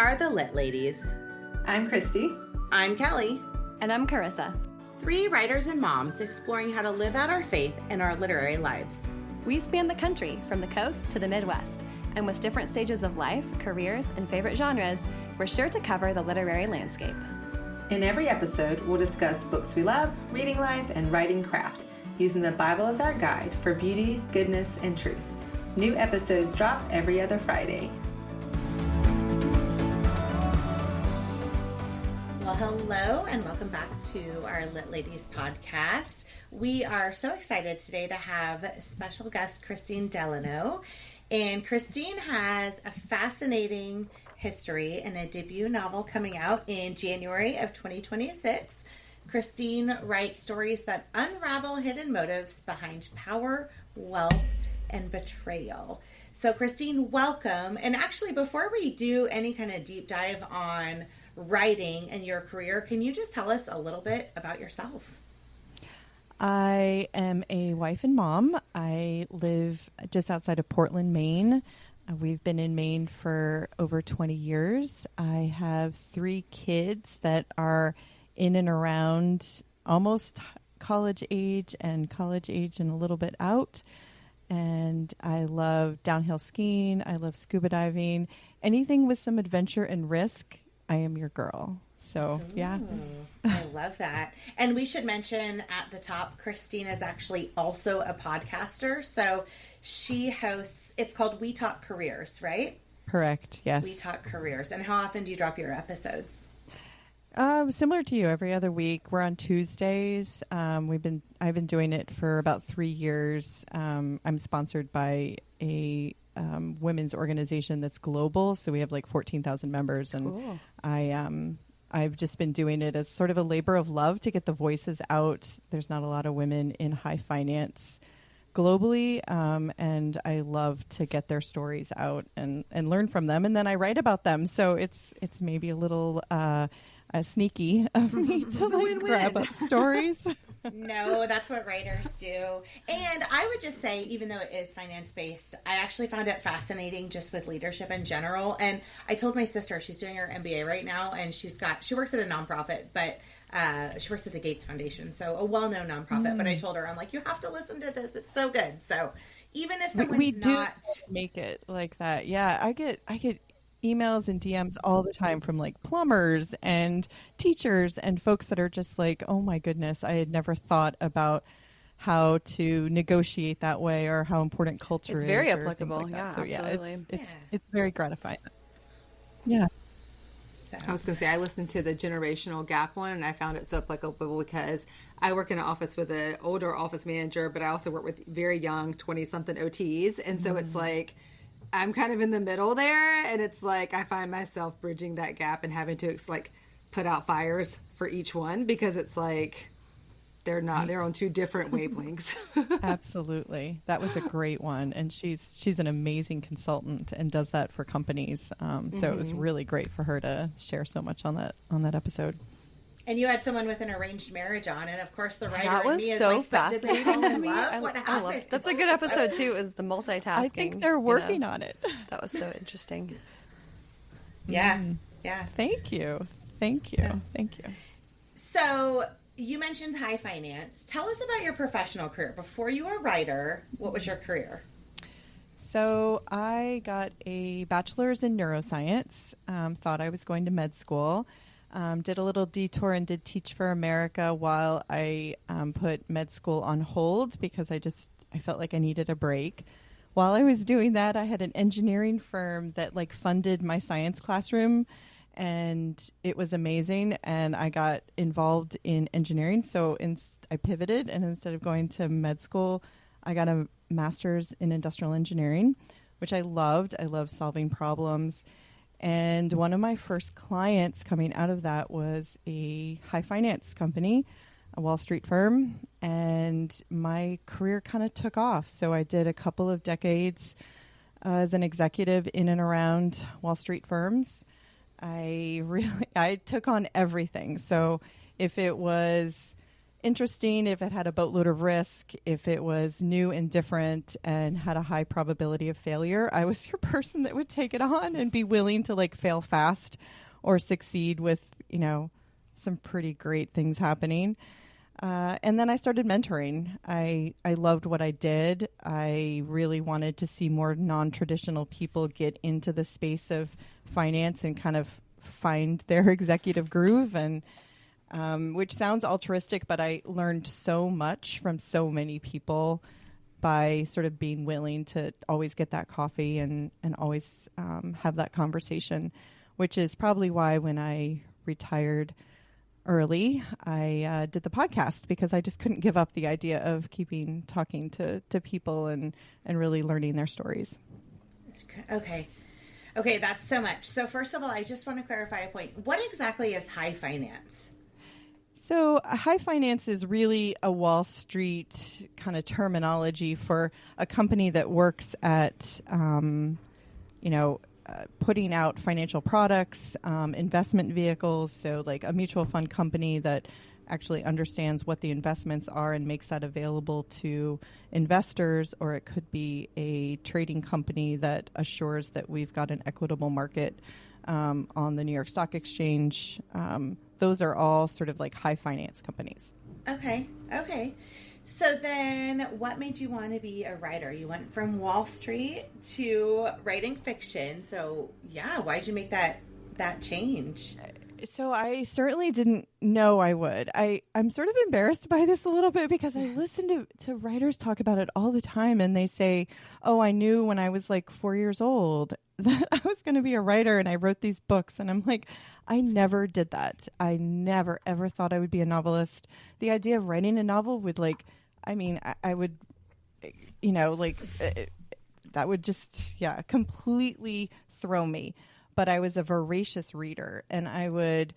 are the Lit Ladies. I'm Christy. I'm Kelly. And I'm Carissa. 3 writers and moms exploring how to live out our faith in our literary lives. We span the country from the coast to the Midwest, and with different stages of life, careers, and favorite genres, we're sure to cover the literary landscape. In every episode, we'll discuss books we love, reading life, and writing craft, using the Bible as our guide for beauty, goodness, and truth. New episodes drop every other Friday. Well, hello, and welcome back to our Lit Ladies podcast. We are so excited today to have special guest Kristine Delano. And Kristine has a fascinating history and a debut novel coming out in January of 2026. Kristine writes stories that unravel hidden motives behind power, wealth, and betrayal. So Kristine, welcome. And actually, before we do any kind of deep dive on writing and your career, can you just tell us a little bit about yourself? I am a wife and mom. I live just outside of Portland, Maine. We've been in Maine for over 20 years. I have 3 kids that are in and around almost college age and a little bit out. And I love downhill skiing. I love scuba diving. Anything with some adventure and risk, I am your girl. So, yeah. I love that. And we should mention at the top, Kristine is actually also a podcaster. So she hosts, it's called We Talk Careers, right? Correct, yes. We Talk Careers. And how often do you drop your episodes? Similar to you, every other week. We're on Tuesdays. I've been doing it for about 3 years. I'm sponsored by a women's organization that's global, so we have like 14,000 members, and cool. I've just been doing it as sort of a labor of love to get the voices out. There's not a lot of women in high finance globally, and I love to get their stories out and learn from them, and then I write about them. So it's maybe a little sneaky of me to like grab up stories. No, that's what writers do. And I would just say, even though it is finance-based, I actually found it fascinating just with leadership in general. And I told my sister, she's doing her MBA right now, and she works at a nonprofit, but she works at the Gates Foundation, so a well-known nonprofit. But I told her, I'm like, you have to listen to this. It's so good. So even if someone's we do not... make it like that. Yeah, I get emails and DMs all the time from like plumbers and teachers and folks that are just like, oh my goodness, I had never thought about how to negotiate that way or how important culture is. It's very applicable. Like yeah, so absolutely. It's very gratifying. Yeah. So. I was going to say, I listened to the generational gap one, and I found it so applicable because I work in an office with an older office manager, but I also work with very young 20-something OTs. And so it's like, I'm kind of in the middle there, and it's like I find myself bridging that gap and having to like put out fires for each one because it's like they're on 2 different wavelengths. Absolutely. That was a great one, and she's an amazing consultant and does that for companies. So it was really great for her to share so much on that episode. And you had someone with an arranged marriage on, and of course the writer that was in me is so like, but did they fall in love? What I happened? love that's a good episode too, is the multitasking. I think they're working on it. That was so interesting. Yeah. Yeah. Thank you. So you mentioned high finance. Tell us about your professional career. Before you were a writer, what was your career? So I got a bachelor's in neuroscience, thought I was going to med school. Did a little detour and did Teach for America while I put med school on hold because I felt like I needed a break. While I was doing that, I had an engineering firm that like funded my science classroom, and it was amazing. And I got involved in engineering, so I pivoted, and instead of going to med school, I got a master's in industrial engineering, which I loved. I loved solving problems. And one of my first clients coming out of that was a high finance company, a Wall Street firm, and my career kind of took off. So I did a couple of decades as an executive in and around Wall Street firms. I took on everything. So if it was interesting, if it had a boatload of risk, if it was new and different and had a high probability of failure, I was your person that would take it on and be willing to like fail fast or succeed with, some pretty great things happening. And then I started mentoring. I loved what I did. I really wanted to see more non-traditional people get into the space of finance and kind of find their executive groove, and which sounds altruistic, but I learned so much from so many people by sort of being willing to always get that coffee and always have that conversation, which is probably why when I retired early, I did the podcast, because I just couldn't give up the idea of keeping talking to people and really learning their stories. Okay, that's so much. So first of all, I just want to clarify a point. What exactly is high finance? So high finance is really a Wall Street kind of terminology for a company that works at, putting out financial products, investment vehicles. So like a mutual fund company that actually understands what the investments are and makes that available to investors, or it could be a trading company that assures that we've got an equitable market on the New York Stock Exchange. Those are all sort of like high finance companies. Okay. So then what made you want to be a writer? You went from Wall Street to writing fiction. So yeah, why'd you make that change? So I certainly didn't know I would. I'm sort of embarrassed by this a little bit, because I listen to writers talk about it all the time, and they say, oh, I knew when I was like 4 years old that I was going to be a writer, and I wrote these books. And I'm like, I never did that. I never, ever thought I would be a novelist. The idea of writing a novel would I would, that would just, completely throw me. But I was a voracious reader, and I would,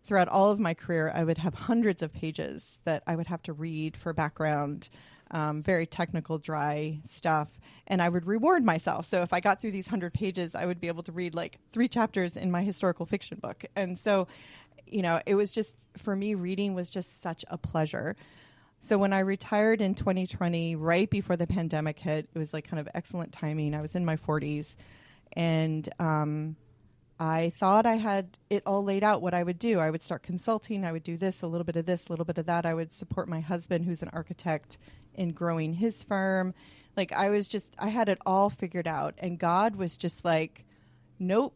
throughout all of my career, I would have hundreds of pages that I would have to read for background, very technical, dry stuff, and I would reward myself. So if I got through these 100 pages, I would be able to read like 3 chapters in my historical fiction book. And so, it was just, for me, reading was just such a pleasure. So when I retired in 2020, right before the pandemic hit, it was like kind of excellent timing. I was in my 40s, and I thought I had it all laid out what I would do. I would start consulting. I would do this, a little bit of this, a little bit of that. I would support my husband, who's an architect, in growing his firm. Like I had it all figured out. And God was just like, nope.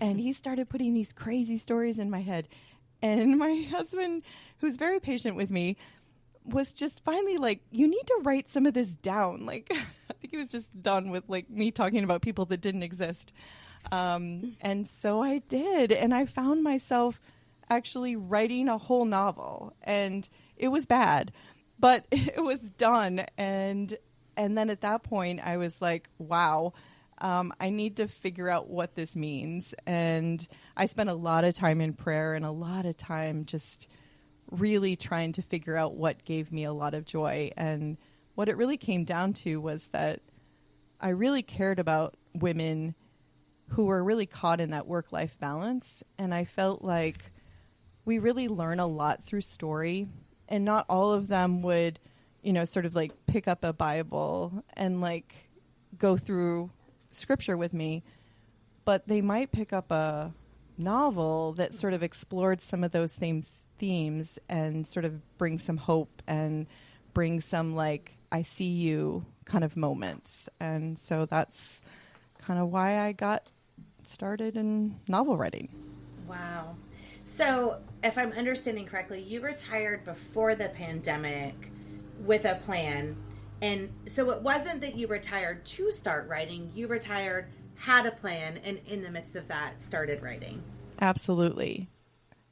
And he started putting these crazy stories in my head. And my husband, who's very patient with me, was just finally like, you need to write some of this down. Like, I think he was just done with like me talking about people that didn't exist. And so I did. And I found myself actually writing a whole novel, and it was bad, but it was done. And then at that point I was like, wow, I need to figure out what this means. And I spent a lot of time in prayer and a lot of time just really trying to figure out what gave me a lot of joy. And what it really came down to was that I really cared about women who were really caught in that work-life balance. And I felt like we really learn a lot through story, and not all of them would, sort of like pick up a Bible and like go through scripture with me, but they might pick up a novel that sort of explored some of those themes and sort of bring some hope and bring some like, I see you kind of moments. And so that's kind of why I got started in novel writing. Wow. So if I'm understanding correctly, you retired before the pandemic with a plan. And so it wasn't that you retired to start writing. You retired, had a plan, and in the midst of that started writing. Absolutely.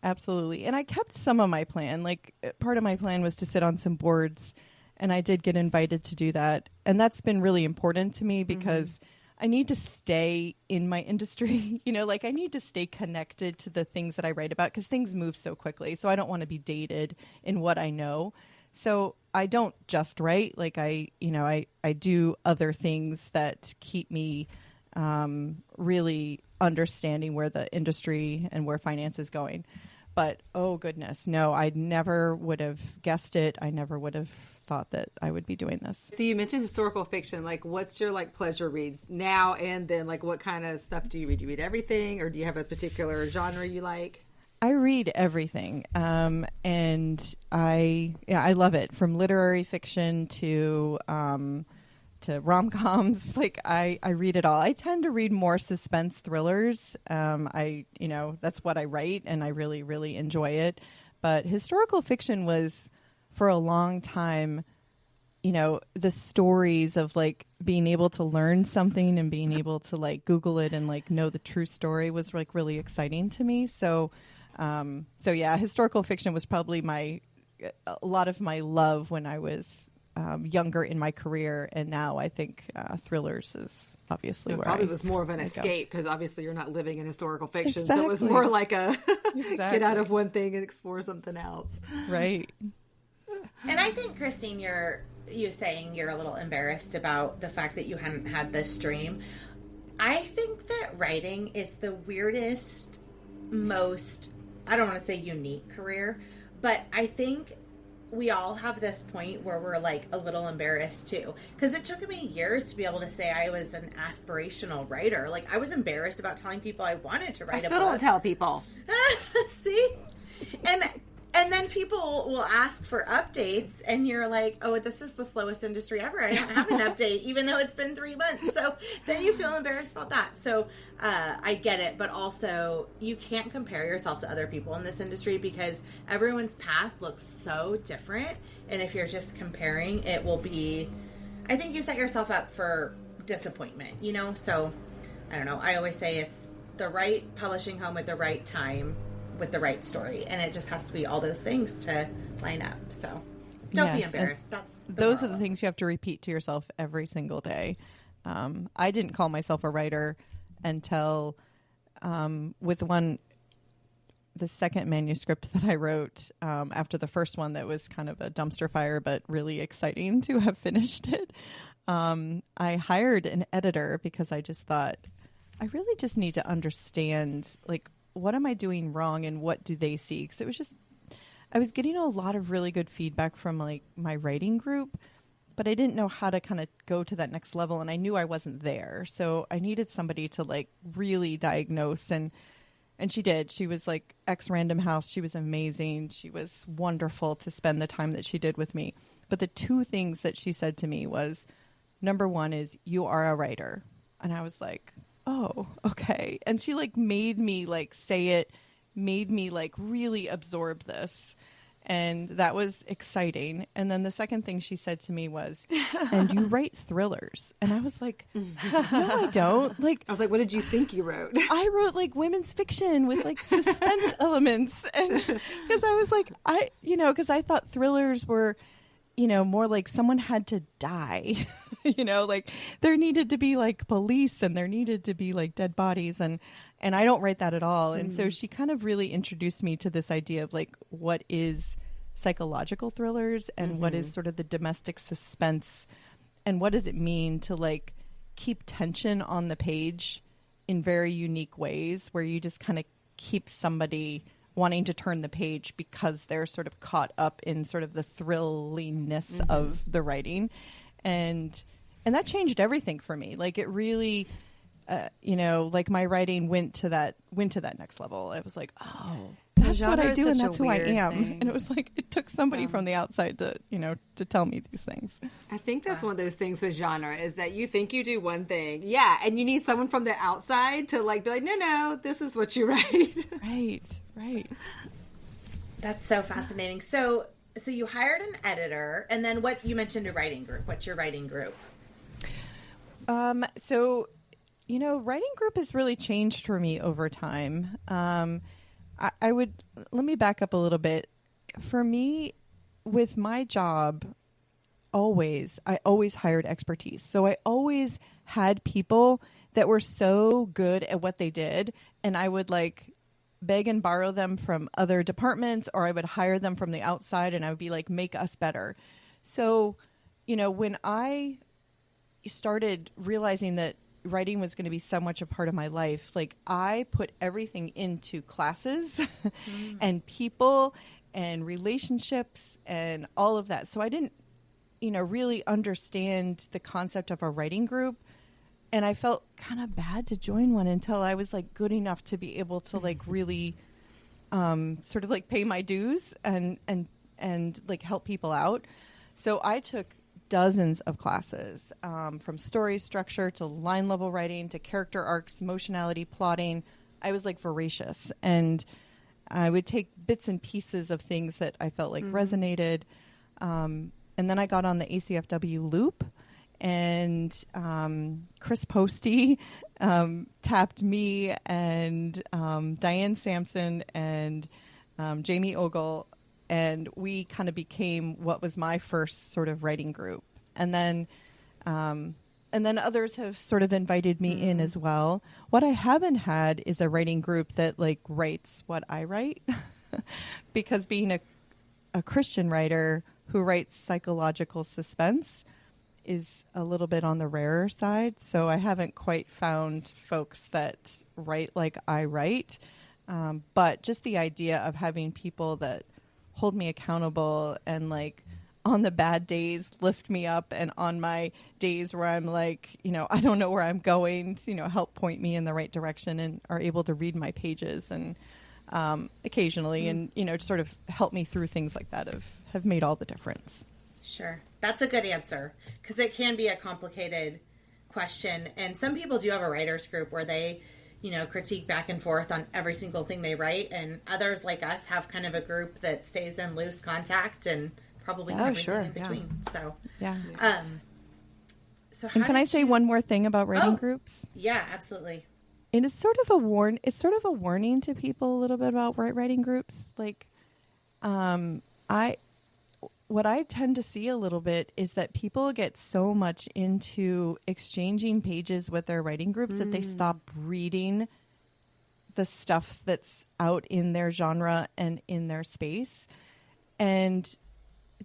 And I kept some of my plan. Like part of my plan was to sit on some boards, and I did get invited to do that. And that's been really important to me, because I need to stay in my industry, I need to stay connected to the things that I write about, because things move so quickly. So I don't want to be dated in what I know. So I don't just write. Like I do other things that keep me really understanding where the industry and where finance is going. But oh goodness, no, I never would have guessed it. I never would have thought that I would be doing this. So you mentioned historical fiction. Like, what's your like pleasure reads now and then? Like, what kind of stuff do you read? Do you read everything, or do you have a particular genre you like? I read everything, and I love it, from literary fiction to rom-coms. Like I read it all. I tend to read more suspense thrillers. That's what I write, and I really, really enjoy it. But historical fiction was, for a long time, the stories of like being able to learn something and being able to like Google it and like know the true story was like really exciting to me. So yeah, historical fiction was probably a lot of my love when I was younger in my career, and now I think thrillers is obviously where probably was more of an escape, because obviously you're not living in historical fiction, exactly. so it was more like a exactly. get out of one thing and explore something else. Right. And I think, Kristine, you saying you're a little embarrassed about the fact that you hadn't had this dream. I think that writing is the weirdest, most, I don't want to say unique career, but I think we all have this point where we're like a little embarrassed too. Because it took me years to be able to say I was an aspirational writer. Like, I was embarrassed about telling people I wanted to write a book. I still don't tell people. See? And then people will ask for updates, and you're like, oh, this is the slowest industry ever. I don't have an update, even though it's been 3 months. So then you feel embarrassed about that. So I get it, but also you can't compare yourself to other people in this industry because everyone's path looks so different. And if you're just comparing, it will be, I think you set yourself up for disappointment, So I don't know. I always say it's the right publishing home at the right time, with the right story, and it just has to be all those things to line up. So don't be embarrassed. Those are the things you have to repeat to yourself every single day. I didn't call myself a writer until with the second manuscript that I wrote after the first one that was kind of a dumpster fire but really exciting to have finished it. I hired an editor because I just thought I really just need to understand, like, what am I doing wrong and what do they see? Because it was just, I was getting a lot of really good feedback from like my writing group, but I didn't know how to kind of go to that next level, and I knew I wasn't there. So I needed somebody to like really diagnose, and she did. She was like ex-Random House. She was amazing. She was wonderful to spend the time that she did with me. But the two things that she said to me was, number one is, you are a writer. And I was like, oh, okay. And she like made me like say it, made me like really absorb this. And that was exciting. And then the second thing she said to me was, and you write thrillers. And I was like, no, I don't. Like, I was like, what did you think you wrote? I wrote like women's fiction with like suspense elements. And because I was like, because I thought thrillers were, more like someone had to die, like there needed to be like police and there needed to be like dead bodies. And I don't write that at all. And so she kind of really introduced me to this idea of like, what is psychological thrillers and what is sort of the domestic suspense, and what does it mean to like keep tension on the page in very unique ways where you just kind of keep somebody wanting to turn the page because they're sort of caught up in sort of the thrilliness of the writing. And that changed everything for me. Like it really, like my writing went to that next level. I was like, oh, that's what I do and that's who I am. And it was like, it took somebody from the outside to tell me these things. I think that's one of those things with genre is that you think you do one thing. Yeah. And you need someone from the outside to like be like, no, this is what you write. Right. That's so fascinating. So you hired an editor, and then what you mentioned a writing group. What's your writing group? Writing group has really changed for me over time. Let me back up a little bit. For me, with my job, I always hired expertise. So I always had people that were so good at what they did, and I would like beg and borrow them from other departments, or I would hire them from the outside, and I would be like, make us better. So, when I started realizing that writing was going to be so much a part of my life, like I put everything into classes and people and relationships and all of that. So I didn't, really understand the concept of a writing group. And I felt kind of bad to join one until I was like good enough to be able to like really sort of like pay my dues and like help people out. So I took dozens of classes, from story structure to line level writing to character arcs, emotionality, plotting. I was like voracious, and I would take bits and pieces of things that I felt like resonated. And then I got on the ACFW loop, and Chris Posty tapped me and Diane Sampson and Jamie Ogle, and we kind of became what was my first sort of writing group. And then others have sort of invited me in as well. What I haven't had is a writing group that like writes what I write, because being a Christian writer who writes psychological suspense is a little bit on the rarer side. So I haven't quite found folks that write like I write. But just the idea of having people that hold me accountable and like on the bad days lift me up, and on my days where I'm like, I don't know where I'm going, help point me in the right direction and are able to read my pages and occasionally and sort of help me through things like that have made all the difference. Sure. That's a good answer, because it can be a complicated question. And some people do have a writer's group where they, critique back and forth on every single thing they write. And others like us have kind of a group that stays in loose contact and probably everything in between. Yeah. So, yeah. So and can I say one more thing about writing groups? Yeah, absolutely. And it's sort of a warning to people a little bit about writing groups. Like, what I tend to see a little bit is that people get so much into exchanging pages with their writing groups that they stop reading the stuff that's out in their genre and in their space. And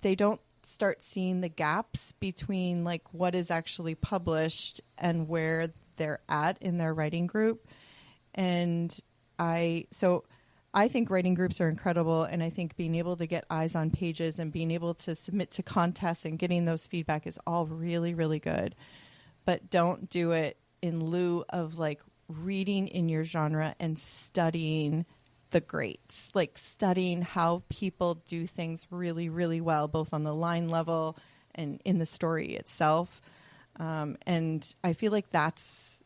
they don't start seeing the gaps between like what is actually published and where they're at in their writing group. And I think writing groups are incredible, and I think being able to get eyes on pages and being able to submit to contests and getting those feedback is all really, really good. But don't do it in lieu of like reading in your genre and studying the greats, like studying how people do things really, really well, both on the line level and in the story itself. And I feel like that's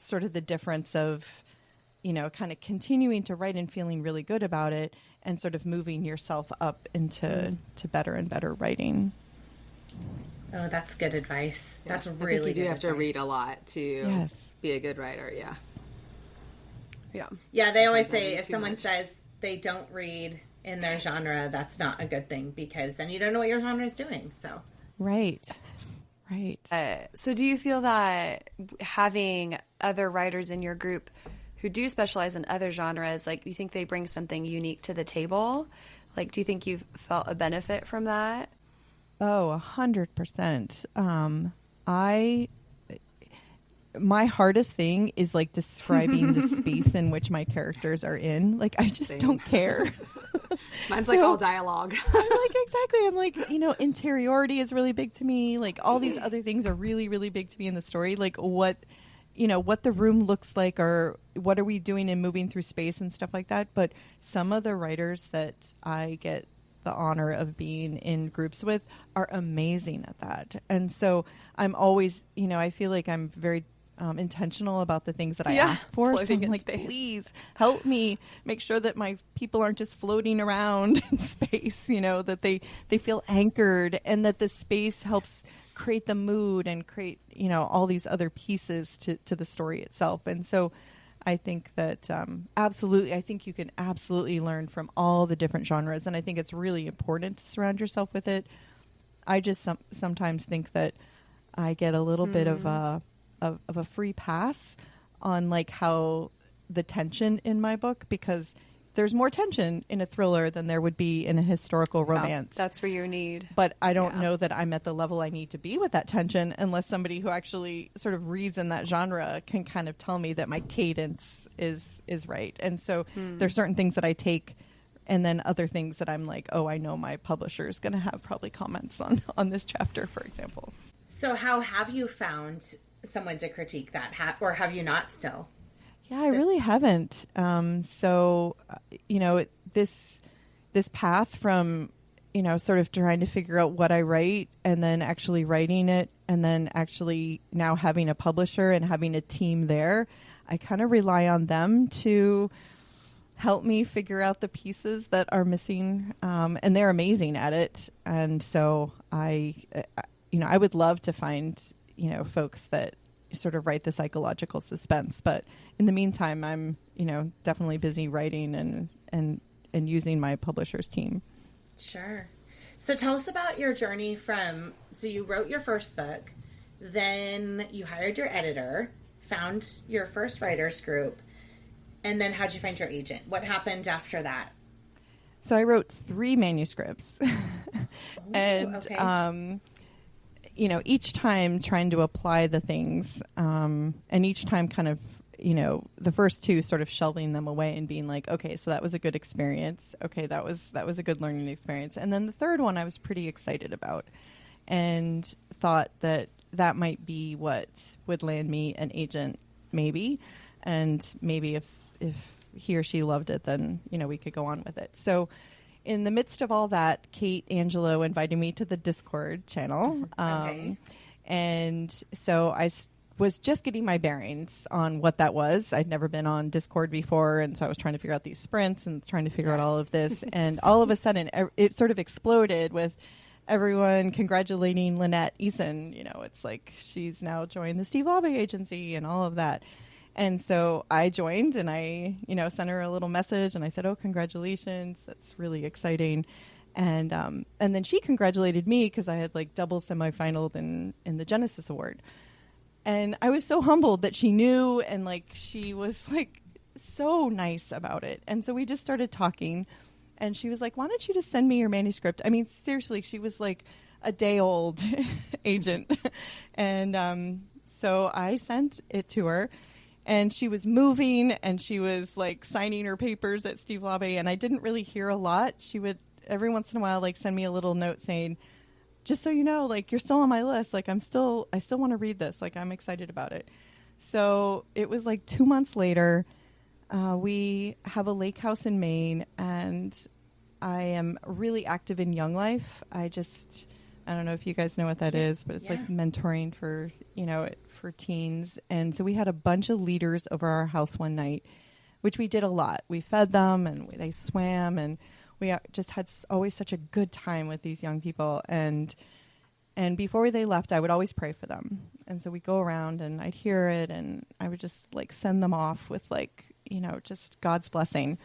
sort of the difference of, kind of continuing to write and feeling really good about it and sort of moving yourself up into to better and better writing. Oh, that's good advice. Yeah. That's really I think you do good have advice. to read a lot to be a good writer. Yeah. Yeah. Yeah, they always say if someone says they don't read in their genre, that's not a good thing, because then you don't know what your genre is doing. So Right. So do you feel that having other writers in your group who do specialize in other genres, like, you think they bring something unique to the table? Like, do you think you've felt a benefit from that? Oh, 100%. My hardest thing is like describing the space in which my characters are in. Like, I just don't care. Mine's like all dialogue. I'm like, interiority is really big to me. Like, all these other things are really, really big to me in the story. Like, what the room looks like, or what are we doing in moving through space and stuff like that. But some of the writers that I get the honor of being in groups with are amazing at that. And so I'm always, I feel like I'm very intentional about the things that I ask for. So I'm like, please help me make sure that my people aren't just floating around in space, that they feel anchored, and that the space helps create the mood and create, all these other pieces to the story itself. And so I think that absolutely, I think you can absolutely learn from all the different genres, and I think it's really important to surround yourself with it. I just sometimes think that I get a little bit of a free pass on like how the tension in my book, because there's more tension in a thriller than there would be in a historical romance. That's where you need. But I don't know that I'm at the level I need to be with that tension unless somebody who actually sort of reads in that genre can kind of tell me that my cadence is right. And so there's certain things that I take, and then other things that I'm like, oh, I know my publisher is going to have probably comments on this chapter, for example. So how have you found someone to critique that, or have you not still? Yeah, I really haven't. So, this path from, sort of trying to figure out what I write and then actually writing it and then actually now having a publisher and having a team there, I kind of rely on them to help me figure out the pieces that are missing. And they're amazing at it. And so I would love to find, folks that sort of write the psychological suspense. But in the meantime, I'm, definitely busy writing and using my publisher's team. Sure. So tell us about your journey so you wrote your first book, then you hired your editor, found your first writers group, and then how'd you find your agent? What happened after that? So I wrote 3 manuscripts. And, okay. Each time trying to apply the things, and each time kind of, the first 2 sort of shelving them away and being like, okay, so that was a good experience. Okay, that was a good learning experience. And then the third one I was pretty excited about and thought that might be what would land me an agent, maybe. And maybe if he or she loved it, then, we could go on with it. So in the midst of all that, Kate Angelo invited me to the Discord channel. Okay. And so I was just getting my bearings on what that was. I'd never been on Discord before, and so I was trying to figure out these sprints and trying to figure out all of this. And all of a sudden, it sort of exploded with everyone congratulating Lynette Eason. It's like she's now joined the Steve Laube agency and all of that. And so I joined and I, sent her a little message and I said, oh, congratulations. That's really exciting. And then she congratulated me because I had like double semifinaled in the Genesis Award. And I was so humbled that she knew, and like she was like so nice about it. And so we just started talking, and she was like, why don't you just send me your manuscript? I mean, seriously, she was like a day old agent. And so I sent it to her. And she was moving, and she was like signing her papers at Steve Laube, and I didn't really hear a lot. She would every once in a while like send me a little note saying, just so you know, like, you're still on my list. Like, I still want to read this. Like, I'm excited about it. So it was like 2 months later. We have a lake house in Maine, and I am really active in Young Life. I don't know if you guys know what that is, but it's like mentoring for teens. And so we had a bunch of leaders over our house one night, which we did a lot. We fed them and they swam, and we just had always such a good time with these young people. And before they left, I would always pray for them. And so we'd go around and I'd hear it, and I would just like send them off with like, just God's blessing.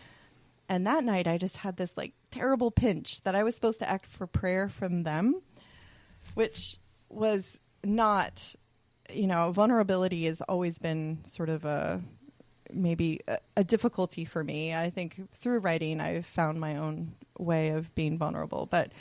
And that night I just had this like terrible pinch that I was supposed to act for prayer from them, which was not, vulnerability has always been sort of maybe a difficulty for me. I think through writing, I've found my own way of being vulnerable. But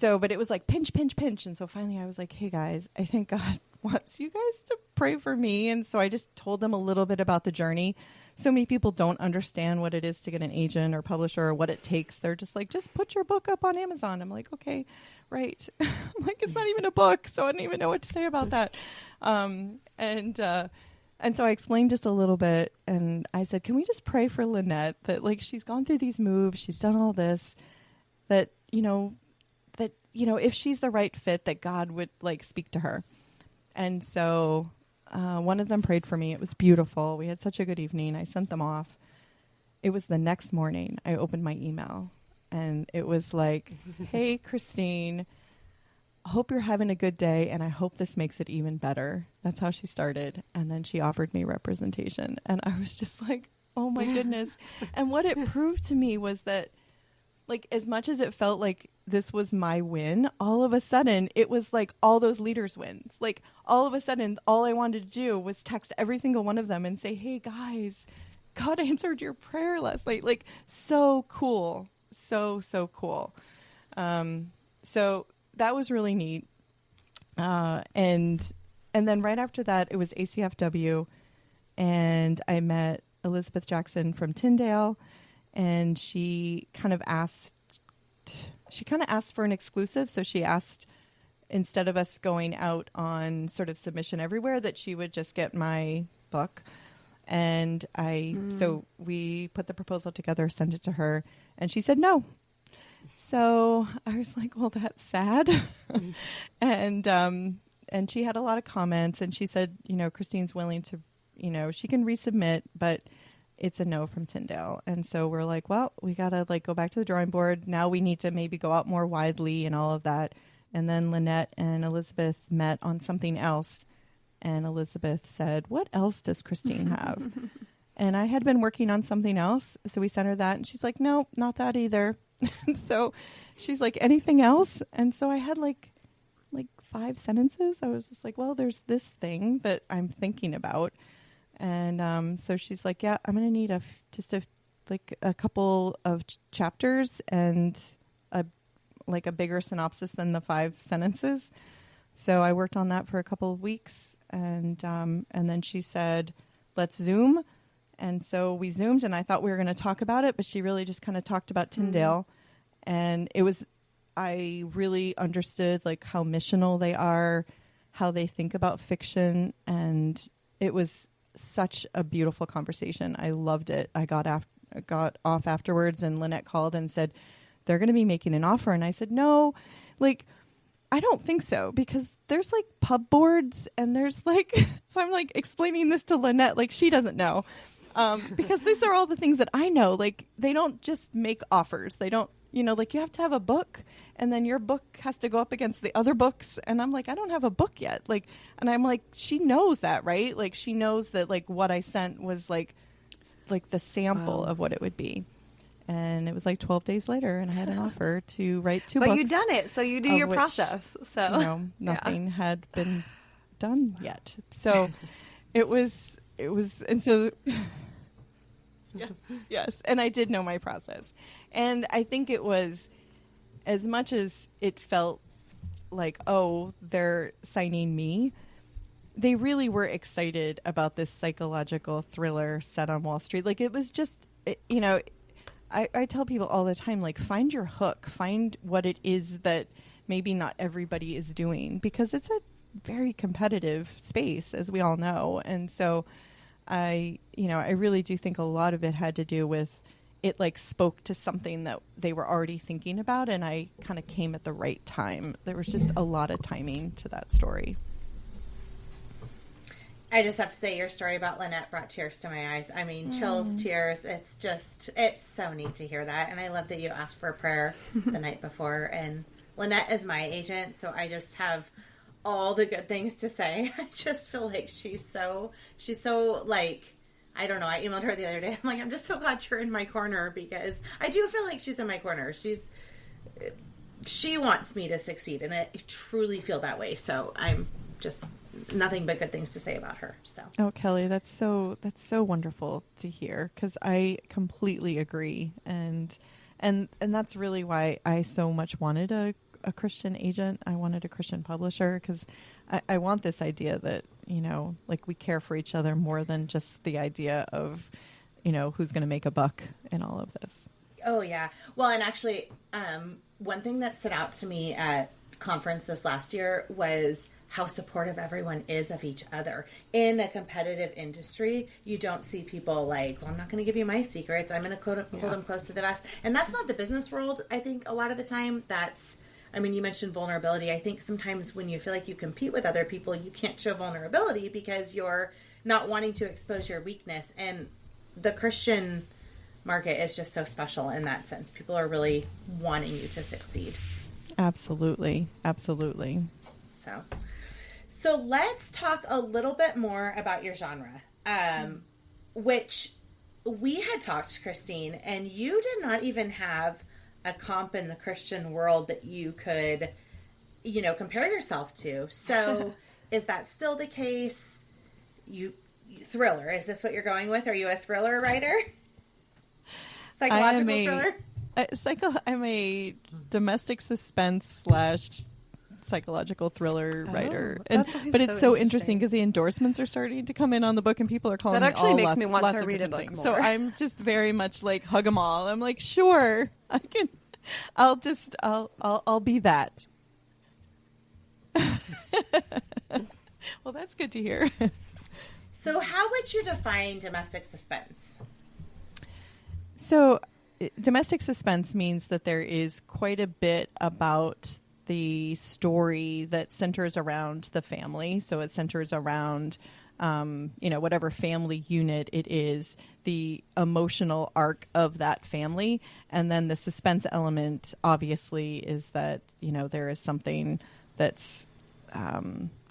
it was like pinch, pinch, pinch. And so finally I was like, hey guys, I think God wants you guys to pray for me. And so I just told them a little bit about the journey. So many people don't understand what it is to get an agent or publisher or what it takes. They're just like, just put your book up on Amazon. I'm like, okay, right. I'm like, it's not even a book, so I don't even know what to say about that. And so I explained just a little bit, and I said, can we just pray for Lynette that like she's gone through these moves, she's done all this, that if she's the right fit, that God would like speak to her. And so one of them prayed for me. It was beautiful. We had such a good evening. I sent them off. It was the next morning. I opened my email, and it was like, hey, Kristine, I hope you're having a good day, and I hope this makes it even better. That's how she started. And then she offered me representation. And I was just like, oh, my goodness. And what it proved to me was that, like, as much as it felt like this was my win, all of a sudden it was like all those leaders' wins. Like, all of a sudden, all I wanted to do was text every single one of them and say, hey, guys, God answered your prayer last night. Like, so cool. So cool. So that was really neat. And then right after that, it was ACFW, and I met Elizabeth Jackson from Tyndale, and she kind of asked for an exclusive. So she asked, instead of us going out on sort of submission everywhere, that she would just get my book. And so we put the proposal together, sent it to her, and she said no. So I was like, well, that's sad. And she had a lot of comments, and she said, Kristine's willing to, she can resubmit, but it's a no from Tyndale. And so we're like, well, we got to go back to the drawing board. Now we need to maybe go out more widely and all of that. And then Lynette and Elizabeth met on something else. And Elizabeth said, what else does Kristine have? And I had been working on something else. So we sent her that, and she's like, no, not that either. So she's like, anything else? And so I had like 5 sentences. I was just like, well, there's this thing that I'm thinking about. And so she's like, yeah, I'm going to need a couple of chapters and a bigger synopsis than the 5 sentences. So I worked on that for a couple of weeks, and then she said, let's Zoom. And so we Zoomed, and I thought we were going to talk about it, but she really just kind of talked about Tyndale. And I really understood how missional they are, how they think about fiction. And it was such a beautiful conversation. I loved it. I got off afterwards, and Lynette called and said, they're going to be making an offer. And I said, no, I don't think so, because there's pub boards, and there's so I'm explaining this to Lynette, she doesn't know. Because these are all the things that I know. They don't just make offers. They don't, you have to have a book, and then your book has to go up against the other books. And I'm like, I don't have a book yet. And I'm like, she knows that, right? She knows that what I sent was the sample of what it would be. And it was 12 days later, and I had an offer to write 2 books. But you've done it, so you do your process. So nothing had been done yet. So it was, and so yes, and I did know my process. And I think it was, as much as it felt like, oh, they're signing me, they really were excited about this psychological thriller set on Wall Street. It was just, I tell people all the time, find your hook, find what it is that maybe not everybody is doing, because it's a very competitive space, as we all know. And so I really do think a lot of it had to do with it spoke to something that they were already thinking about, and I kind of came at the right time. There was just a lot of timing to that story. I just have to say, your story about Lynette brought tears to my eyes. I mean, chills, tears. It's so neat to hear that. And I love that you asked for a prayer the night before. And Lynette is my agent, so I just have all the good things to say. I just feel like she's so I don't know. I emailed her the other day. I'm like, I'm just so glad you're in my corner, because I do feel like she's in my corner. She wants me to succeed, and I truly feel that way. So I'm just nothing but good things to say about her. So, oh, Kelly, that's so wonderful to hear, because I completely agree, and that's really why I so much wanted a Christian agent. I wanted a Christian publisher, because I want this idea that, we care for each other more than just the idea of, who's going to make a buck in all of this. Oh, yeah. Well, and actually, one thing that stood out to me at conference this last year was how supportive everyone is of each other. In a competitive industry, you don't see people well, I'm not going to give you my secrets. I'm going to hold them close to the vest. And that's not the business world, I think, a lot of the time. You mentioned vulnerability. I think sometimes when you feel like you compete with other people, you can't show vulnerability because you're not wanting to expose your weakness. And the Christian market is just so special in that sense. People are really wanting you to succeed. Absolutely. Absolutely. So let's talk a little bit more about your genre, which we had talked, Kristine, and you did not even have a comp in the Christian world that you could, compare yourself to. So is that still the case? thriller. Is this what you're going with? Are you a thriller writer? Psychological thriller? I'm a domestic suspense / psychological thriller writer. But it's so interesting because the endorsements are starting to come in on the book and people are calling that actually all makes lots, me want lots to of read a different book things. more. So I'm just very much like hug them all. I'm like, sure, I can. I'll be that. Well, that's good to hear. So how would you define domestic suspense? So domestic suspense means that there is quite a bit about the story that centers around the family. So it centers around, whatever family unit it is, the emotional arc of that family. And then the suspense element, obviously, is that, there is something that's,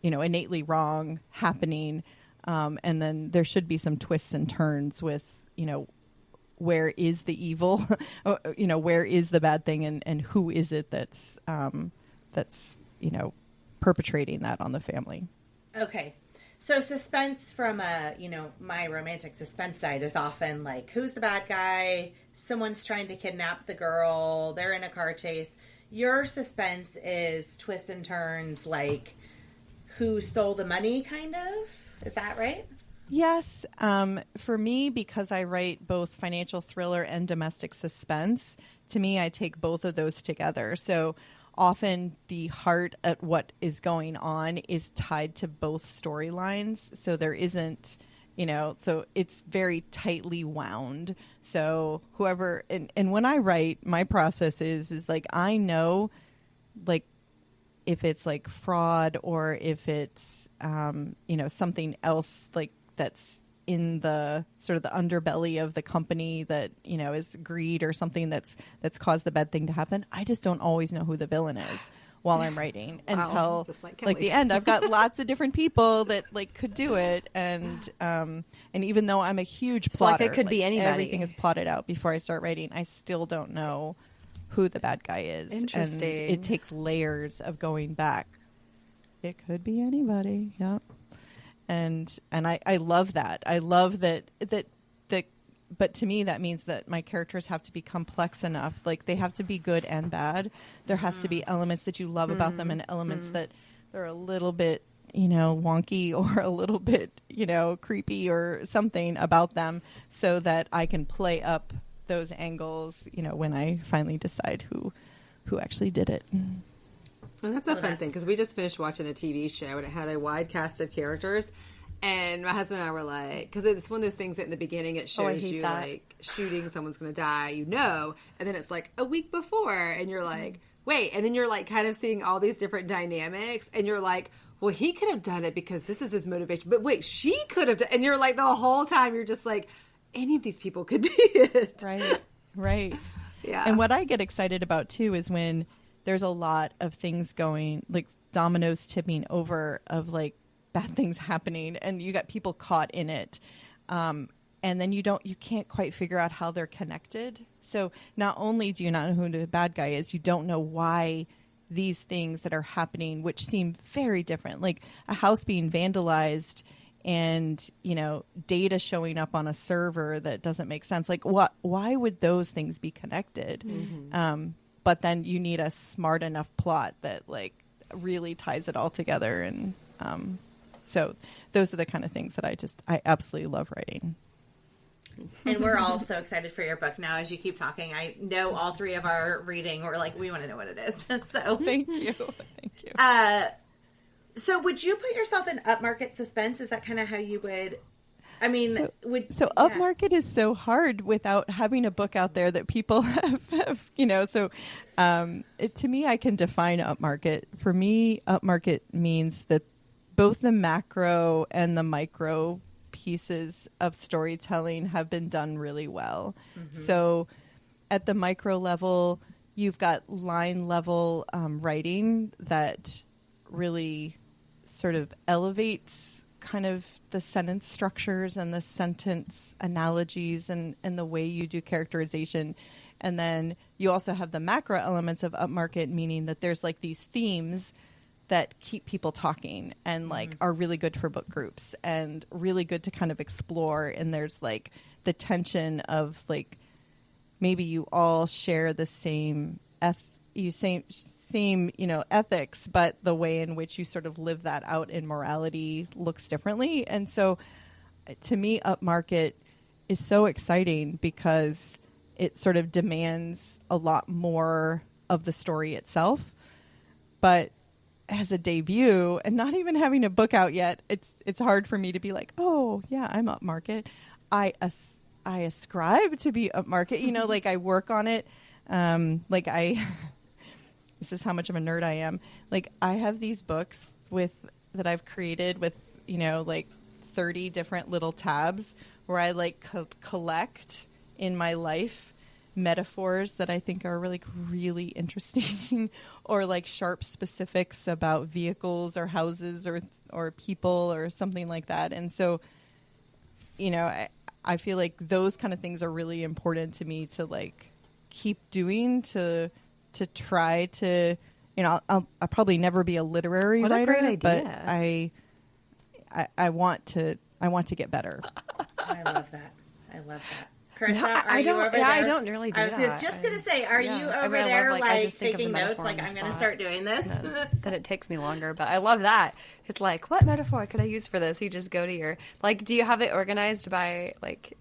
innately wrong happening. And then there should be some twists and turns with, where is the evil, where is the bad thing and who is it that's perpetrating that on the family. Okay. So suspense from my romantic suspense side is often like, who's the bad guy? Someone's trying to kidnap the girl. They're in a car chase. Your suspense is twists and turns, like who stole the money, kind of. Is that right? Yes. For me, because I write both financial thriller and domestic suspense, to me, I take both of those together. So often the heart at what is going on is tied to both storylines. So there isn't, so it's very tightly wound. So whoever, and when I write, my process is like, I know, like, if it's like fraud or if it's, something else like that's in the sort of the underbelly of the company that, is greed or something that's caused the bad thing to happen. I just don't always know who the villain is while I'm writing until just like the end. I've got lots of different people that like could do it. And even though I'm a huge plotter, it could be anybody. Everything is plotted out before I start writing. I still don't know who the bad guy is. Interesting. And it takes layers of going back. It could be anybody. Yep. And I love that. I love that, but to me, that means that my characters have to be complex enough. Like they have to be good and bad. There has to be elements that you love about them and elements that they're a little bit, wonky or a little bit, creepy or something about them so that I can play up those angles, when I finally decide who actually did it. And that's a fun thing because we just finished watching a TV show and it had a wide cast of characters. And my husband and I were like, because it's one of those things that in the beginning it shows you that. like shooting, someone's going to die, and then it's like a week before and you're like, wait, and then you're like kind of seeing all these different dynamics and you're like, well, he could have done it because this is his motivation, but wait, she could have done, and you're like the whole time you're just like, any of these people could be it. Right. Yeah. And what I get excited about too is when there's a lot of things going, like dominoes tipping over of like bad things happening and you got people caught in it. And then you can't quite figure out how they're connected. So not only do you not know who the bad guy is, you don't know why these things that are happening, which seem very different, like a house being vandalized and, data showing up on a server that doesn't make sense. Like why would those things be connected? Mm-hmm. But then you need a smart enough plot that like really ties it all together. And so those are the kind of things that I absolutely love writing. And we're all so excited for your book now as you keep talking. I know all three of our reading, we're like, we want to know what it is. So Thank you. So would you put yourself in upmarket suspense? Is that kind of how you would... upmarket is so hard without having a book out there that people have so to me, I can define upmarket. For me, upmarket means that both the macro and the micro pieces of storytelling have been done really well. Mm-hmm. So at the micro level, you've got line level writing that really sort of elevates kind of the sentence structures and the sentence analogies and the way you do characterization. And then you also have the macro elements of upmarket, meaning that there's like these themes that keep people talking and like are really good for book groups and really good to kind of explore. And there's like the tension of like maybe you all share the same ethics, but the way in which you sort of live that out in morality looks differently. And so to me, upmarket is so exciting because it sort of demands a lot more of the story itself. But as a debut and not even having a book out yet, it's hard for me to be like, oh yeah, I'm upmarket. I ascribe to be upmarket, like I work on it. This is how much of a nerd I am. Like I have these books that I've created with, like 30 different little tabs where I like collect in my life metaphors that I think are really, really interesting or like sharp specifics about vehicles or houses or people or something like that. And so, I feel like those kind of things are really important to me to like keep doing to try to, I'll probably never be a literary writer, a great but idea. I want to get better. I love that. Carissa, No, are you over there? I don't really do that. I was just going to say, are you over I there love, I just think of taking the notes? metaphor Like, on the I'm going to spot. start doing this? That it takes me longer, but I love that. It's like, what metaphor could I use for this? You just go to your, like, do you have it organized by, like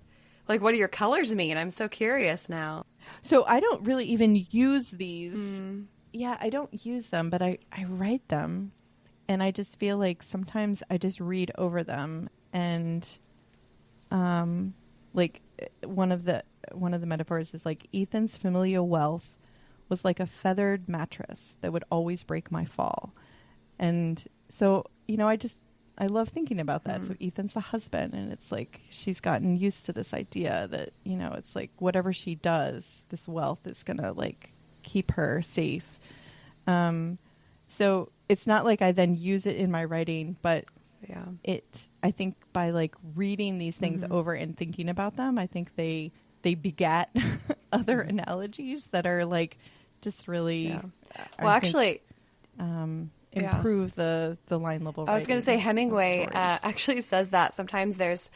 what do your colors mean? I'm so curious now. So I don't really even use these. Yeah, I don't use them, but I write them. And I just feel like sometimes I just read over them. And like one of the metaphors is like Ethan's familial wealth was like a feathered mattress that would always break my fall. And so, I love thinking about that. So Ethan's the husband, and it's like she's gotten used to this idea that, it's like whatever she does, this wealth is going to like keep her safe. So it's not like I then use it in my writing, but I think by like reading these things over and thinking about them, I think they begat other analogies that are like just really, improve the line level. I was going to say Hemingway stories. actually says that sometimes there's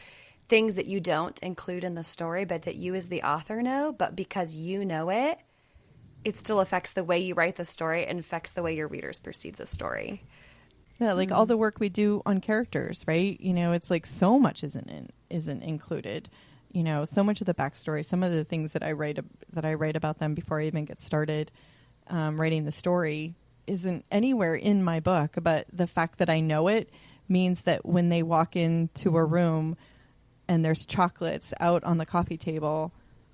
things that you don't include in the story, but that you as the author know, but because you know it, it still affects the way you write the story and affects the way your readers perceive the story. Yeah, like all the work we do on characters, right? It's like so much isn't included. So much of the backstory, some of the things that I write about them before I even get started writing the story isn't anywhere in my book. But the fact that I know it means that when they walk into a room and there's chocolates out on the coffee table,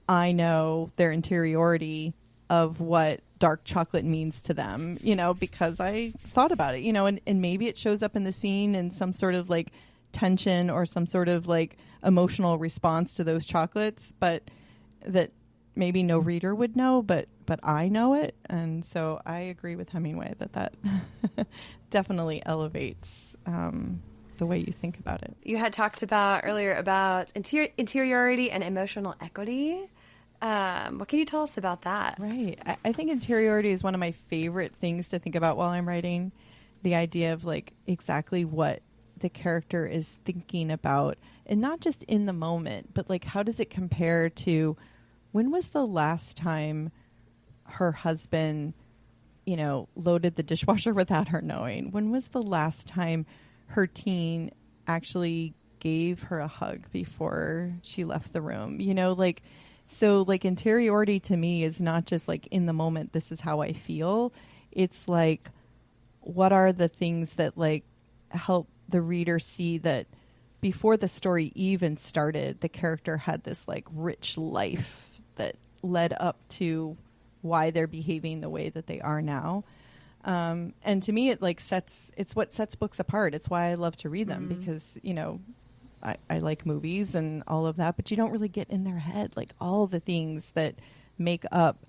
I know their interiority of what dark chocolate means to them, because I thought about it, and maybe it shows up in the scene in some sort of like tension or some sort of like emotional response to those chocolates, but that maybe no reader would know, but I know it. And so I agree with Hemingway that definitely elevates the way you think about it. You had talked about earlier about interiority and emotional equity. What can you tell us about that? Right. I think interiority is one of my favorite things to think about while I'm writing. The idea of like exactly what the character is thinking about, and not just in the moment, but like how does it compare to when was the last time her husband, loaded the dishwasher without her knowing? When was the last time her teen actually gave her a hug before she left the room? So like interiority to me is not just like in the moment, this is how I feel. It's like, what are the things that like help the reader see that before the story even started, the character had this like rich life that led up to why they're behaving the way that they are now. And to me, it like it's what sets books apart. It's why I love to read them because, I like movies and all of that, but you don't really get in their head, like all the things that make up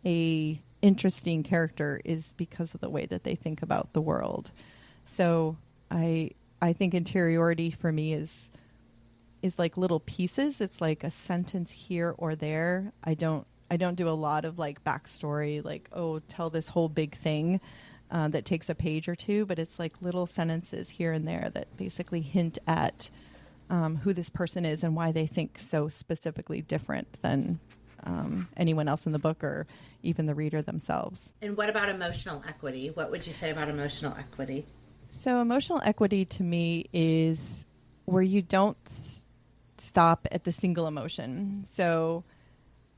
a interesting character is because of the way that they think about the world. So I think interiority for me is like little pieces. It's like a sentence here or there. I don't do a lot of like backstory, like, oh, tell this whole big thing. that takes a page or two, but it's like little sentences here and there that basically hint at who this person is and why they think so specifically different than anyone else in the book or even the reader themselves. And what about emotional equity? What would you say about emotional equity? So emotional equity to me is where you don't stop at the single emotion. So,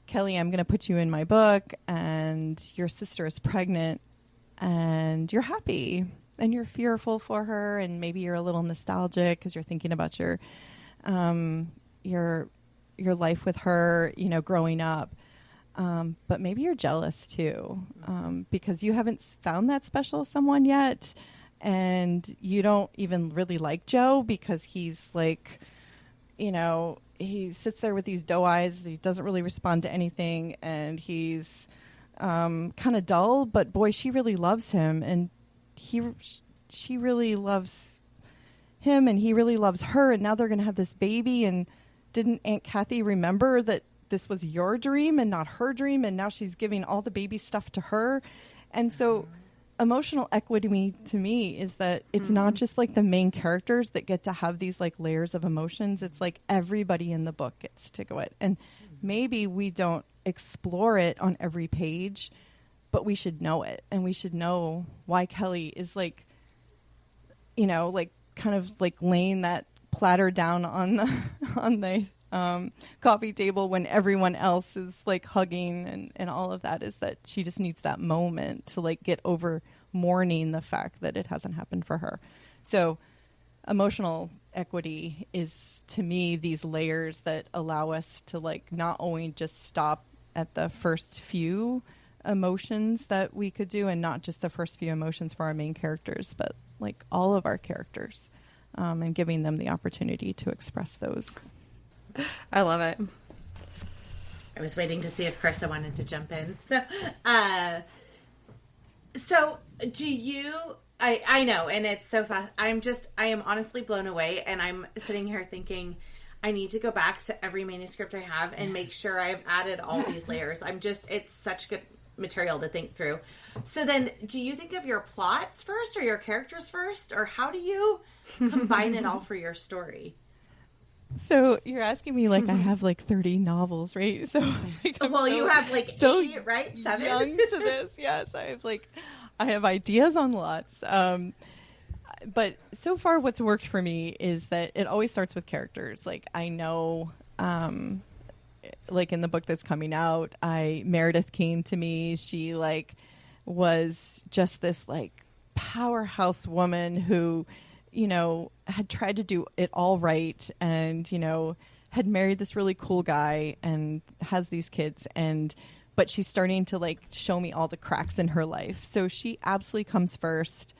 Kelly, I'm going to put you in my book, and your sister is pregnant, and you're happy, and you're fearful for her, and maybe you're a little nostalgic because you're thinking about your life with her, you know, growing up. But maybe you're jealous too, because you haven't found that special someone yet, and you don't even really like Joe because he's like, you know, he sits there with these doe eyes. He doesn't really respond to anything, and he's kind of dull. But boy, she really loves him, and she really loves him, and he really loves her. And now they're going to have this baby. And didn't Aunt Kathy remember that this was your dream and not her dream? And now she's giving all the baby stuff to her. And so emotional equity to me is that it's not just like the main characters that get to have these like layers of emotions. It's like everybody in the book gets to go it. And maybe we don't explore it on every page, but we should know it. And we should know why Kelly is like, you know, like kind of like laying that platter down on the coffee table when everyone else is like hugging and all of that, is that she just needs that moment to like get over mourning the fact that it hasn't happened for her. So emotional equity is to me these layers that allow us to like not only just stop at the first few emotions that we could do, and not just the first few emotions for our main characters, but like all of our characters, and giving them the opportunity to express those. I love it. I was waiting to see if Carissa wanted to jump in. So do you, I know, and it's so fast. I am honestly blown away, and I'm sitting here thinking, I need to go back to every manuscript I have and make sure I've added all these layers. It's such good material to think through. So then, do you think of your plots first or your characters first, or how do you combine it all for your story? So you're asking me like I have like 30 novels, right? So like, you have like so 8, right? 7? Young to this, yes. I have ideas on lots. But so far, what's worked for me is that it always starts with characters. Like I know, like in the book that's coming out, Meredith came to me. She like was just this like powerhouse woman who, you know, had tried to do it all right, and, you know, had married this really cool guy and has these kids, but she's starting to like show me all the cracks in her life. So she absolutely comes first.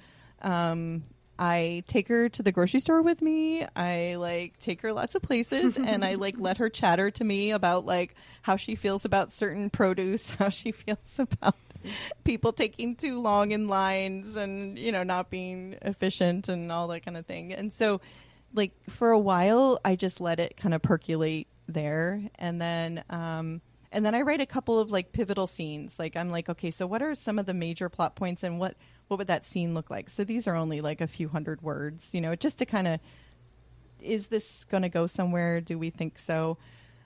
I take her to the grocery store with me. I like take her lots of places, and I like let her chatter to me about like how she feels about certain produce, how she feels about people taking too long in lines, and, you know, not being efficient and all that kind of thing. And so like for a while I just let it kind of percolate there, and then I write a couple of like pivotal scenes. Like I'm like, okay, so what are some of the major plot points, and what would that scene look like? So these are only like a few hundred words, you know, just to kind of, is this going to go somewhere? Do we think so?